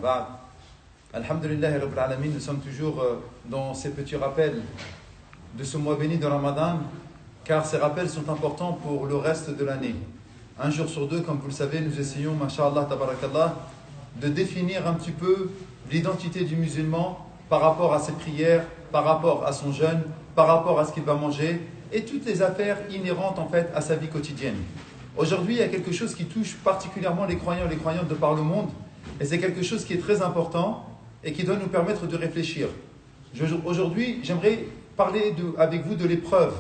Bah, Alhamdulillah Rabbil Alamin, nous sommes toujours dans ces petits rappels de ce mois béni de Ramadan, car ces rappels sont importants pour le reste de l'année. Un jour sur deux, comme vous le savez, nous essayons, masha'Allah, tabarakallah, de définir un petit peu l'identité du musulman par rapport à ses prières, par rapport à son jeûne, par rapport à ce qu'il va manger et toutes les affaires inhérentes en fait à sa vie quotidienne. Aujourd'hui, il y a quelque chose qui touche particulièrement les croyants et les croyantes de par le monde, et c'est quelque chose qui est très important et qui doit nous permettre de réfléchir. Aujourd'hui, j'aimerais parler avec vous de l'épreuve,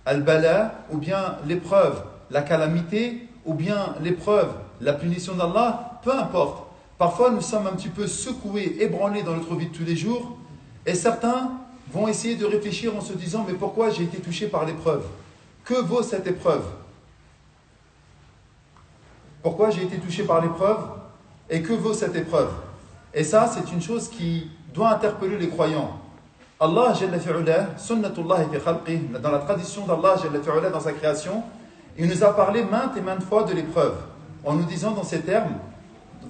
al-bala, ou bien l'épreuve, la calamité, ou bien l'épreuve, la punition d'Allah, peu importe. Parfois, nous sommes un petit peu secoués, ébranlés dans notre vie de tous les jours, et certains vont essayer de réfléchir en se disant « Mais pourquoi j'ai été touché par l'épreuve? Que vaut cette épreuve? Pourquoi j'ai été touché par l'épreuve? Et que vaut cette épreuve ?» Et ça, c'est une chose qui doit interpeller les croyants. Allah, Jalla fi'ula, sunnatullahi fi khalqih, dans la tradition d'Allah, Jalla fi'ula, dans sa création, il nous a parlé maintes et maintes fois de l'épreuve, en nous disant dans ces termes,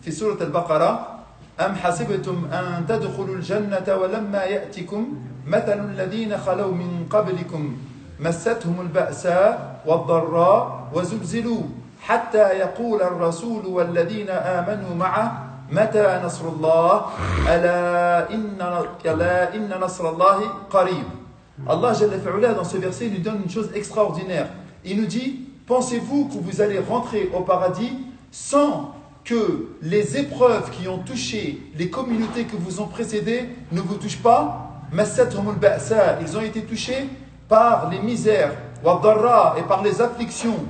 في سورة البقرة أم حسبتم أن تدخلوا الجنة ولما يأتكم مثل الذين خلوا من قبلكم مستهم البأساء والضراء وزلزلوا حتى يقول الرسول والذين آمنوا معه متى نصر الله ألا إن نصر الله قريب. Allah Jalla fi'ula, dans ce verset, nous donne une chose extraordinaire. Il nous dit, pensez-vous que vous allez rentrer au paradis sans que les épreuves qui ont touché les communautés que vous ont précédées ne vous touchent pas? Ils ont été touchés par les misères, et par les afflictions,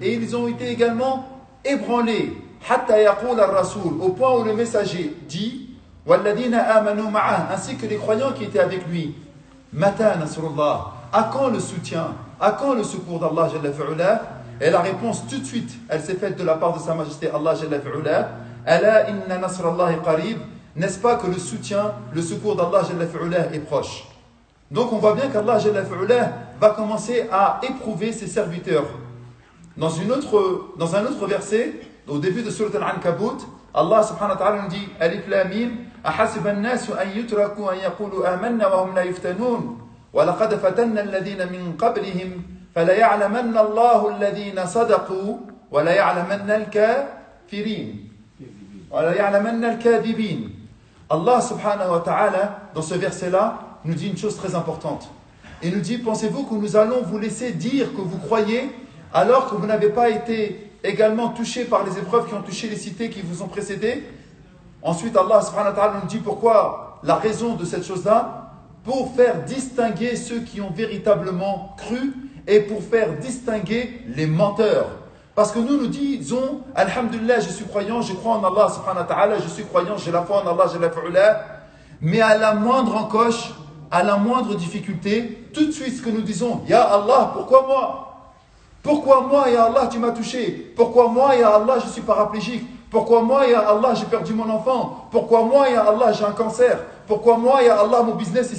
et ils ont été également ébranlés, au point où le messager dit, ainsi que les croyants qui étaient avec lui, Mata nasrullah, à quand le soutien, à quand le secours d'Allah Jalla fi'ula? Et la réponse tout de suite, elle s'est faite de la part de Sa Majesté Allah Jalla fi'ula. Ala inna nasrallahi qarib. N'est-ce pas que le soutien, le secours d'Allah Jalla fi'ula est proche? Donc on voit bien qu'Allah Jalla fi'ula va commencer à éprouver ses serviteurs. Dans un autre verset, au début de Surat Al-Ankabut, Allah subhanahu wa ta'ala nous dit Alif Lam Mim, ahasiba an-nasu an yutraku an yaqulu amanna wa hum la yuftanun wa laqad fatanna alladhina min qablihim فَلَيَعْلَمَنَّ اللَّهُ الَّذِينَ صَدَقُوا وَلَيَعْلَمَنَّ الْكَافِرِينَ وَلَيَعْلَمَنَّ الْكَاذِبِينَ. Allah subhanahu wa ta'ala, dans ce verset-là, nous dit une chose très importante. Il nous dit, pensez-vous que nous allons vous laisser dire que vous croyez alors que vous n'avez pas été également touchés par les épreuves qui ont touché les cités qui vous ont précédés? Ensuite, Allah subhanahu wa ta'ala nous dit pourquoi, la raison de cette chose-là, pour faire distinguer ceux qui ont véritablement cru et pour faire distinguer les menteurs. Parce que nous disons, Alhamdulillah, je suis croyant, je crois en Allah subhanahu wa ta'ala, je suis croyant, j'ai la foi en Allah, Jalla fi'ula. Mais à la moindre encoche, à la moindre difficulté, tout de suite ce que nous disons, Ya Allah, pourquoi moi? Pourquoi moi, Ya Allah, tu m'as touché? Pourquoi moi, Ya Allah, je suis paraplégique? Pourquoi moi, Ya Allah, j'ai perdu mon enfant? Pourquoi moi, Ya Allah, j'ai un cancer? Pourquoi moi, Ya Allah, mon business,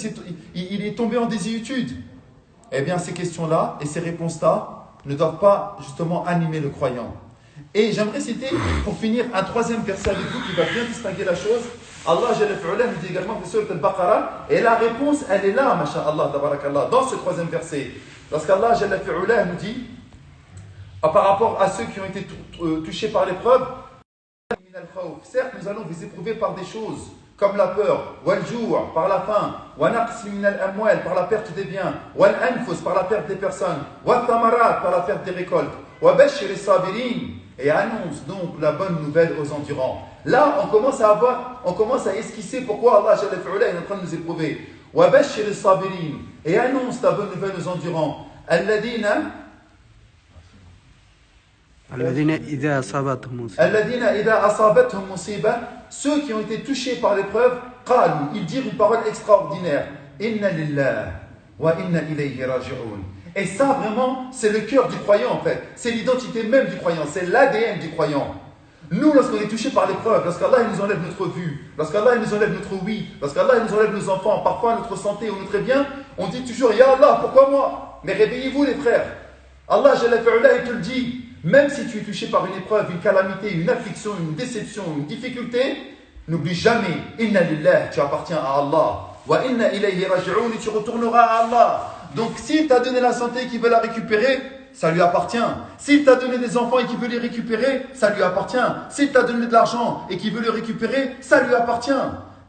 il est tombé en désuétude? Eh bien, ces questions-là et ces réponses-là ne doivent pas justement animer le croyant. Et j'aimerais citer, pour finir, un troisième verset avec vous qui va bien distinguer la chose. Allah Jalla fi'ula nous dit également dans Surat Al-Baqarah, et la réponse, elle est là, masha'Allah, tabarakallah, dans ce troisième verset. Lorsqu'Allah Jalla fi'ula nous dit, par rapport à ceux qui ont été touchés par l'épreuve, certes, nous allons vous éprouver par des choses comme la peur, par la faim, par la perte des biens, par la perte des personnes, par la perte des récoltes, et annonce donc la bonne nouvelle aux endurants. Là, on commence à esquisser pourquoi Allah Jalla fi'ula est en train de nous éprouver. Et annonce la bonne nouvelle aux endurants. Ceux qui ont été touchés par l'épreuve, ils dirent une parole extraordinaire. Inna lillah wa inna ilayhi raji'un. Et ça, vraiment, c'est le cœur du croyant, en fait. C'est l'identité même du croyant, c'est l'ADN du croyant. Nous, lorsqu'on est touché par l'épreuve, lorsqu'Allah nous enlève notre vue, lorsqu'Allah nous enlève notre oui, lorsqu'Allah nous enlève nos enfants, parfois notre santé ou notre bien, on dit toujours, Ya Allah, pourquoi moi? Mais réveillez-vous les frères. Allah Jalla fi'ula, il te le dit. Même si tu es touché par une épreuve, une calamité, une affliction, une déception, une difficulté, n'oublie jamais, inna lillah, tu appartiens à Allah. Wa inna ilayhi raji'un, et tu retourneras à Allah. Donc s'il t'a donné la santé et qu'il veut la récupérer, ça lui appartient. S'il t'a donné des enfants et qu'il veut les récupérer, ça lui appartient. S'il t'a donné de l'argent et qu'il veut le récupérer, ça lui appartient.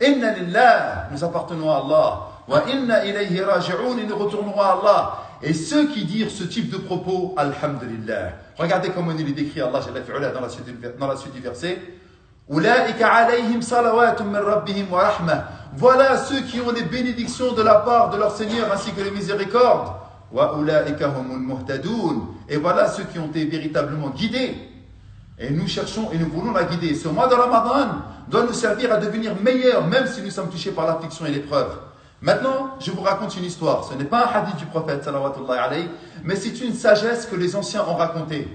Inna lillah, nous appartenons à Allah. Wa inna ilayhi raji'un, et nous retournerons à Allah. Et ceux qui disent ce type de propos, alhamdulillah. Regardez comment il est décrit Allah dans la suite du verset. Ulaika alayhim salawatun min rabbihim wa rahmah. Voilà ceux qui ont les bénédictions de la part de leur Seigneur ainsi que les miséricordes. Wa ulaika humul muhtadoun. Et voilà ceux qui ont été véritablement guidés. Et nous cherchons et nous voulons la guider. Ce mois de Ramadan doit nous servir à devenir meilleurs, même si nous sommes touchés par l'affliction et l'épreuve. Maintenant, je vous raconte une histoire. Ce n'est pas un hadith du prophète, salawatullahi alayhi, mais c'est une sagesse que les anciens ont racontée.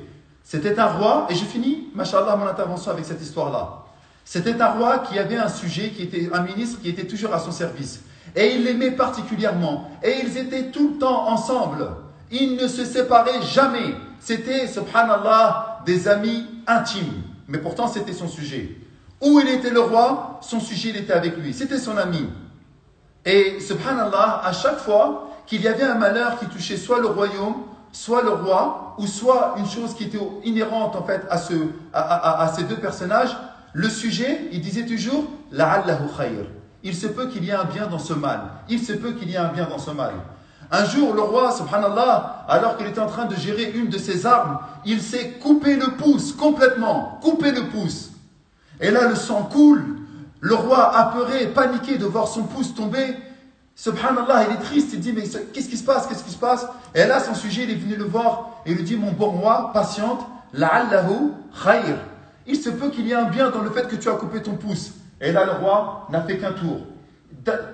C'était un roi, et je finis, mashallah, mon intervention avec cette histoire-là. C'était un roi qui avait un sujet, qui était un ministre qui était toujours à son service. Et il l'aimait particulièrement. Et ils étaient tout le temps ensemble. Ils ne se séparaient jamais. C'était, subhanallah, des amis intimes. Mais pourtant, c'était son sujet. Où il était le roi, son sujet, il était avec lui. C'était son ami. Et subhanallah, à chaque fois qu'il y avait un malheur qui touchait soit le royaume, soit le roi, ou soit une chose qui était inhérente en fait à ces deux personnages, le sujet, il disait toujours « La'allahu khayr ». Il se peut qu'il y ait un bien dans ce mal. Il se peut qu'il y ait un bien dans ce mal. Un jour, le roi, subhanallah, alors qu'il était en train de gérer une de ses armes, il s'est coupé le pouce complètement, coupé le pouce. Et là, le sang coule. Le roi, apeuré, paniqué de voir son pouce tomber, subhanallah, il est triste, il dit, mais qu'est-ce qui se passe, qu'est-ce qui se passe? Et là, son sujet, il est venu le voir et il lui dit, mon bon roi, patiente, la'allahu khayr. Il se peut qu'il y ait un bien dans le fait que tu as coupé ton pouce. Et là, le roi n'a fait qu'un tour.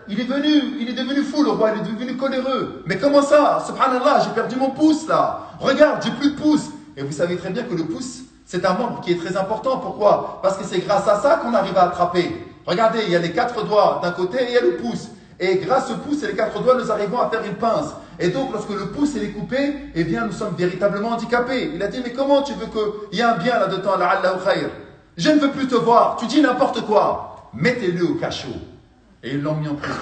Il est devenu fou, le roi, il est devenu coléreux. Mais comment ça? Subhanallah, j'ai perdu mon pouce là. Regarde, j'ai plus de pouce. Et vous savez très bien que le pouce, c'est un membre qui est très important. Pourquoi? Parce que c'est grâce à ça qu'on arrive à attraper. Regardez, il y a les 4 doigts d'un côté et il y a le pouce. Et grâce au pouce et les 4 doigts, nous arrivons à faire une pince. Et donc, lorsque le pouce est coupé, eh bien, nous sommes véritablement handicapés. Il a dit, mais comment tu veux qu'il y ait un bien là-dedans, la'allahu khayr? Je ne veux plus te voir. Tu dis n'importe quoi. Mettez-le au cachot. Et ils l'ont mis en prison.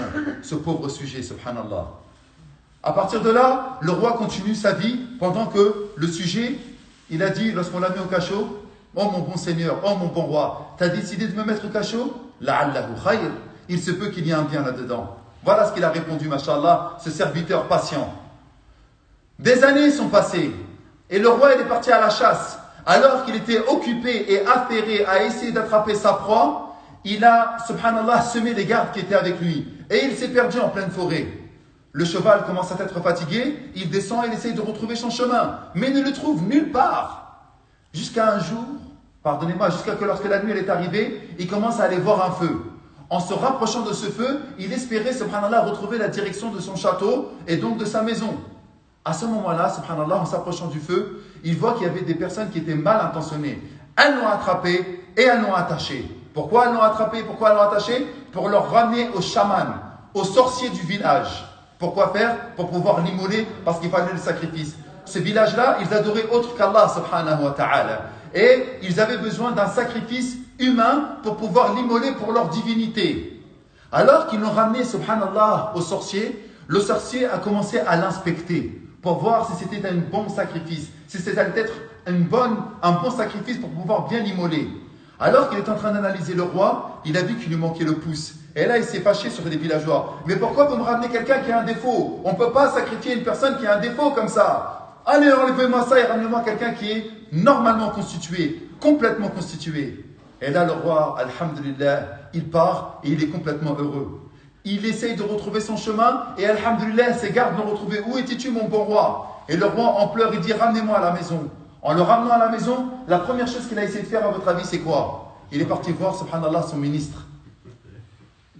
Ce pauvre sujet, subhanallah. À partir de là, le roi continue sa vie pendant que le sujet, il a dit, lorsqu'on l'a mis au cachot, oh mon bon Seigneur, oh mon bon roi, tu as décidé de me mettre au cachot? La'allahu khayr. Il se peut qu'il y ait un bien là-dedans. Voilà ce qu'il a répondu, mashallah, ce serviteur patient. Des années sont passées et le roi il est parti à la chasse. Alors qu'il était occupé et affairé à essayer d'attraper sa proie, il a, subhanallah, semé les gardes qui étaient avec lui. Et il s'est perdu en pleine forêt. Le cheval commence à être fatigué, il descend et il essaye de retrouver son chemin, mais ne le trouve nulle part. Jusqu'à un jour, pardonnez-moi, jusqu'à que lorsque la nuit est arrivée, il commence à aller voir un feu. En se rapprochant de ce feu, il espérait, subhanallah, retrouver la direction de son château et donc de sa maison. À ce moment-là, subhanallah, en s'approchant du feu, il voit qu'il y avait des personnes qui étaient mal intentionnées. Elles l'ont attrapé et elles l'ont attaché. Pourquoi elles l'ont attrapé? Pourquoi elles l'ont attaché? Pour le ramener au chaman, au sorcier du village. Pourquoi faire? Pour pouvoir l'immoler, parce qu'il fallait le sacrifice. Ce village-là, ils adoraient autre qu'Allah, subhanahu wa ta'ala. Et ils avaient besoin d'un sacrifice humain pour pouvoir l'immoler pour leur divinité. Alors qu'ils l'ont ramené, subhanallah, au sorcier, le sorcier a commencé à l'inspecter pour voir si c'était un bon sacrifice, si c'était peut-être un bon sacrifice pour pouvoir bien l'immoler. Alors qu'il est en train d'analyser le roi, il a vu qu'il lui manquait le pouce. Et là, il s'est fâché sur les villageois. Mais pourquoi vous me ramenez quelqu'un qui a un défaut? On ne peut pas sacrifier une personne qui a un défaut comme ça. Allez, enlevez-moi ça et ramenez-moi quelqu'un qui est normalement constitué, complètement constitué. Et là, le roi, alhamdulillah, il part et il est complètement heureux. Il essaye de retrouver son chemin et alhamdulillah, ses gardes l'ont retrouvé. Où étais-tu, mon bon roi? Et le roi, en pleurs, il dit, ramenez-moi à la maison. En le ramenant à la maison, la première chose qu'il a essayé de faire, à votre avis, c'est quoi? Il est parti voir, subhanallah, son ministre.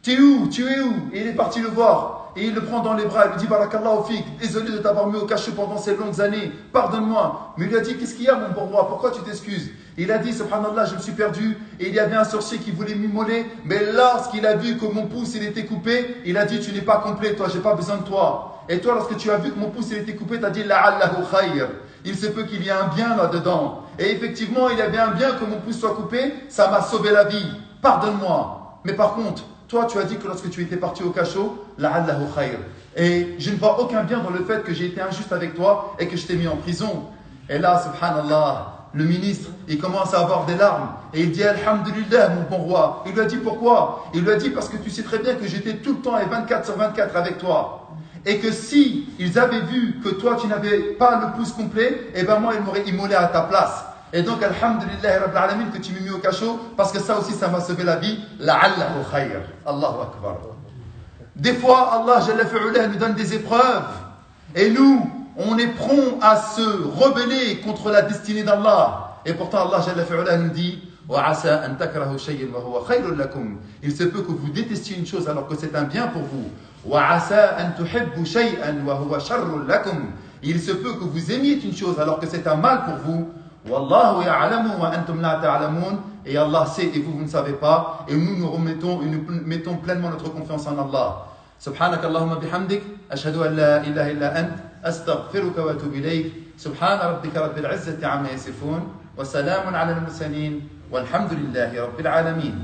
Tu es où? Tu es où? Et il est parti le voir. Et il le prend dans les bras, il lui dit, barakallahu fik, désolé de t'avoir mis au cachot pendant ces longues années, pardonne-moi. Mais il lui a dit, qu'est-ce qu'il y a, mon bon roi? Pourquoi tu t'excuses? Il a dit, subhanallah, je me suis perdu, et il y avait un sorcier qui voulait m'immoler, mais lorsqu'il a vu que mon pouce il était coupé, il a dit, tu n'es pas complet, toi, j'ai pas besoin de toi. Et toi, lorsque tu as vu que mon pouce il était coupé, tu as dit, la'allahu khayr. il se peut qu'il y ait un bien là-dedans. Et effectivement, il y avait un bien que mon pouce soit coupé, ça m'a sauvé la vie. Pardonne-moi. Mais par contre, toi, tu as dit que lorsque tu étais parti au cachot, la'allahu khayr. Et je ne vois aucun bien dans le fait que j'ai été injuste avec toi et que je t'ai mis en prison. Et là, subhanallah, le ministre, il commence à avoir des larmes. Et il dit, Alhamdulillah, mon bon roi. Il lui a dit pourquoi? Il lui a dit parce que tu sais très bien que j'étais tout le temps et 24 sur 24 avec toi. Et que si ils avaient vu que toi, tu n'avais pas le pouce complet, eh ben moi, ils m'auraient immolé à ta place. Et donc, Alhamdulillah, Rabbil Alamin, que tu m'as mis au cachot, parce que ça aussi, ça m'a sauvé la vie. La'allahu khayr. Allahu Akbar. Des fois, Allah Jalla fi'ulah nous donne des épreuves. Et nous, on est prompt à se rebeller contre la destinée d'Allah. Et pourtant, Allah Jalla fi'ulah nous dit وَعَسَىٰ أَن تَكْرَهُ شَيْءٍ وَهُوَ خَيْرٌ لَكُمْ. Il se peut que vous détestiez une chose alors que c'est un bien pour vous. وَعَسَىٰ أَن تُحِبُّوا شَيْئًا وَهُوَ شَرٌّ لَكُمْ. Il se peut que vous aimiez une chose alors que c'est un mal pour vous. وَاللَّهُ يَعْلَمُ وَأَنْتُمْ لَا تَعْلَمُونَ. Et Allah sait et vous ne savez pas. Et nous mettons pleinement notre confiance en Allah. سبحانك اللهم بحمدك أشهد أن لا إله إلا أنت أستغفرك وأتوب إليك سبحان ربك رب العزة عما يصفون وسلام على المرسلين والحمد لله رب العالمين.